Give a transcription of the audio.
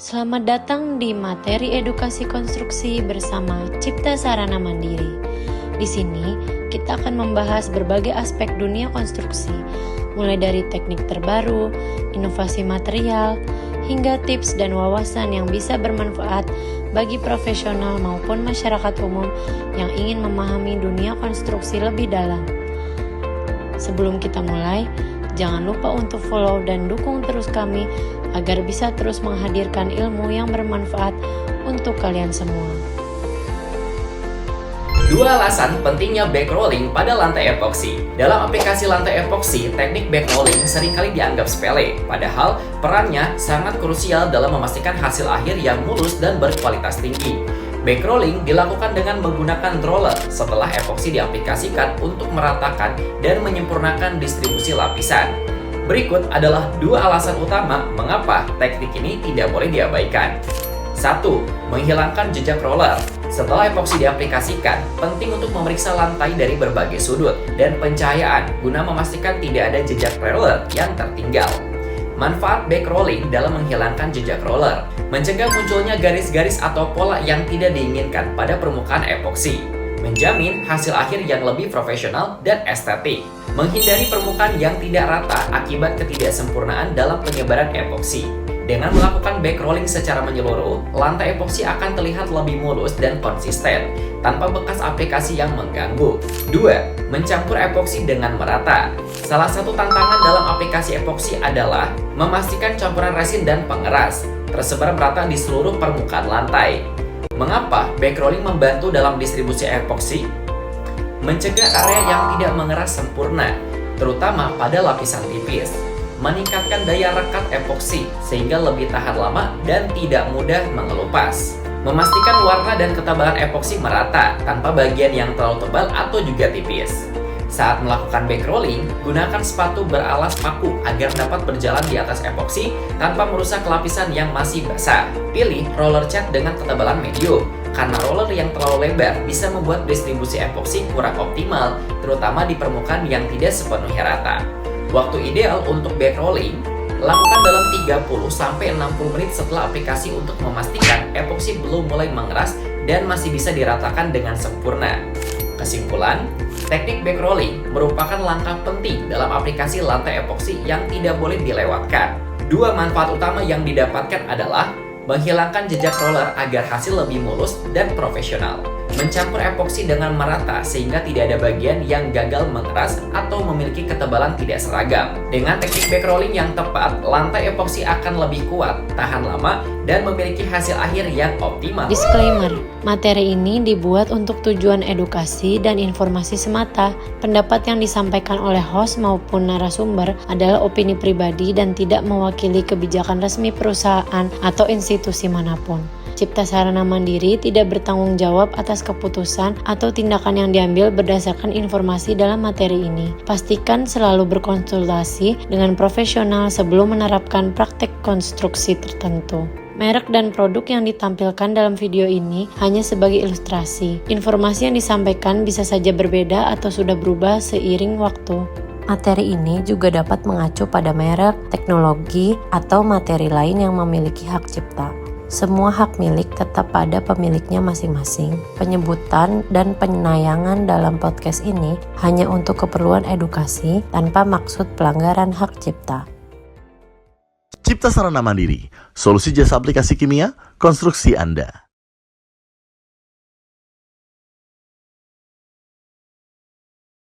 Selamat datang di materi edukasi konstruksi bersama Cipta Sarana Mandiri. Di sini kita akan membahas berbagai aspek dunia konstruksi, mulai dari teknik terbaru, inovasi material, hingga tips dan wawasan yang bisa bermanfaat bagi profesional maupun masyarakat umum yang ingin memahami dunia konstruksi lebih dalam. Sebelum kita mulai, jangan lupa untuk follow dan dukung terus kami agar bisa terus menghadirkan ilmu yang bermanfaat untuk kalian semua. 2 alasan pentingnya backrolling pada lantai epoksi. Dalam aplikasi lantai epoksi, teknik backrolling seringkali dianggap sepele, padahal perannya sangat krusial dalam memastikan hasil akhir yang mulus dan berkualitas tinggi. Backrolling dilakukan dengan menggunakan roller setelah epoksi diaplikasikan untuk meratakan dan menyempurnakan distribusi lapisan. Berikut adalah 2 alasan utama mengapa teknik ini tidak boleh diabaikan. 1. Menghilangkan jejak roller. Setelah epoksi diaplikasikan, penting untuk memeriksa lantai dari berbagai sudut dan pencahayaan guna memastikan tidak ada jejak roller yang tertinggal. Manfaat backrolling dalam menghilangkan jejak roller, mencegah munculnya garis-garis atau pola yang tidak diinginkan pada permukaan epoksi, menjamin hasil akhir yang lebih profesional dan estetik, menghindari permukaan yang tidak rata akibat ketidaksempurnaan dalam penyebaran epoksi. Dengan melakukan backrolling secara menyeluruh, lantai epoksi akan terlihat lebih mulus dan konsisten, tanpa bekas aplikasi yang mengganggu. 2. Mencampur epoksi dengan merata. Salah satu tantangan dalam aplikasi epoksi adalah memastikan campuran resin dan pengeras tersebar merata di seluruh permukaan lantai. Mengapa backrolling membantu dalam distribusi epoksi? Mencegah area yang tidak mengeras sempurna, terutama pada lapisan tipis. Meningkatkan daya rekat epoksi sehingga lebih tahan lama dan tidak mudah mengelupas. Memastikan warna dan ketebalan epoksi merata tanpa bagian yang terlalu tebal atau juga tipis. Saat melakukan backrolling, gunakan sepatu beralas paku agar dapat berjalan di atas epoksi tanpa merusak lapisan yang masih basah. Pilih roller cat dengan ketebalan medium, karena roller yang terlalu lebar bisa membuat distribusi epoksi kurang optimal, terutama di permukaan yang tidak sepenuhnya rata. Waktu ideal untuk backrolling, lakukan dalam 30-60 menit setelah aplikasi untuk memastikan epoksi belum mulai mengeras dan masih bisa diratakan dengan sempurna. Kesimpulan, teknik backrolling merupakan langkah penting dalam aplikasi lantai epoksi yang tidak boleh dilewatkan. 2 manfaat utama yang didapatkan adalah menghilangkan jejak roller agar hasil lebih mulus dan profesional, mencampur epoksi dengan merata sehingga tidak ada bagian yang gagal mengeras atau memiliki ketebalan tidak seragam. Dengan teknik backrolling yang tepat, lantai epoksi akan lebih kuat, tahan lama, dan memiliki hasil akhir yang optimal. Disclaimer, materi ini dibuat untuk tujuan edukasi dan informasi semata. Pendapat yang disampaikan oleh host maupun narasumber adalah opini pribadi dan tidak mewakili kebijakan resmi perusahaan atau institusi manapun. Cipta Sarana Mandiri tidak bertanggung jawab atas keputusan atau tindakan yang diambil berdasarkan informasi dalam materi ini. Pastikan selalu berkonsultasi dengan profesional sebelum menerapkan praktek konstruksi tertentu. Merek dan produk yang ditampilkan dalam video ini hanya sebagai ilustrasi. Informasi yang disampaikan bisa saja berbeda atau sudah berubah seiring waktu. Materi ini juga dapat mengacu pada merek, teknologi, atau materi lain yang memiliki hak cipta. Semua hak milik tetap pada pemiliknya masing-masing. Penyebutan dan penayangan dalam podcast ini hanya untuk keperluan edukasi tanpa maksud pelanggaran hak cipta. Cipta Sarana Mandiri, solusi jasa aplikasi kimia, konstruksi Anda.